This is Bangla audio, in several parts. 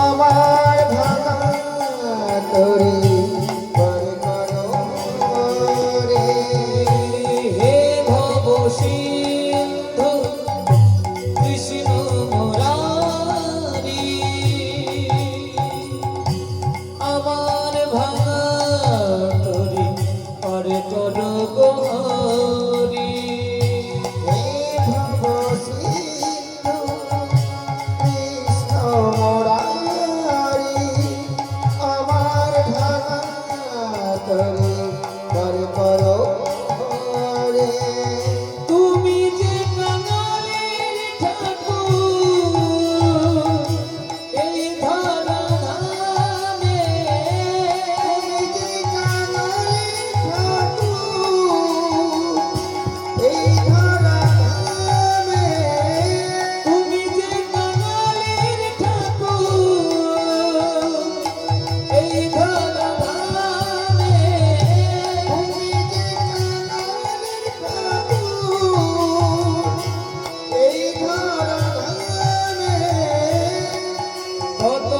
আমার ভাঙা তরি পরে করো রে। হে ভব সিন্ধু কৃষ্ণ মুরারি, আমার ভাঙা তরি পরে করো গোহরি। হে ভব সিন্ধু কৃষ্ণ মুরারি, আমার ভাঙা তরি পরে করো রে। তুমি যে কাঙালের ঠাকুর এই ধরা ধামে, তুমি যে কাঙালির ঠাকুর এই ধরা ধামে, তুমি যে কাঙালের ঠাকুর এই ধরা ধামে, তুমি যে কাঙালির ঠাকুর এই ধরা ধামে, কত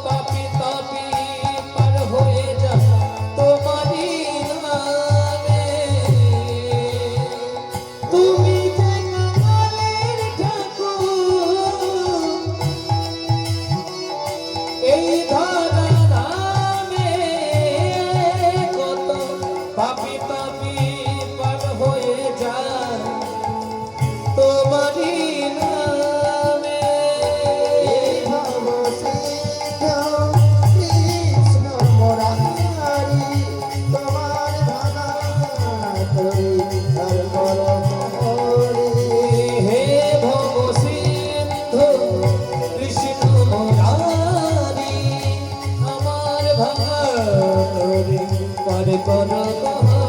পাপী তাপী পার হয়ে যা তোমারই নামে। তুমি যে কাঙালের ঠাকুর এই ধরা নামে, কত পাপী তাপী পার হয়ে যায় তোমারই নামে। এই ভব সিন্ধু কৃষ্ণ মুরারি, তোমার ভাঙা তরি আর করো রে। হে ভব সিন্ধু কৃষ্ণ মুরারি, আমার ভাঙা তরি পার কর গোহরি।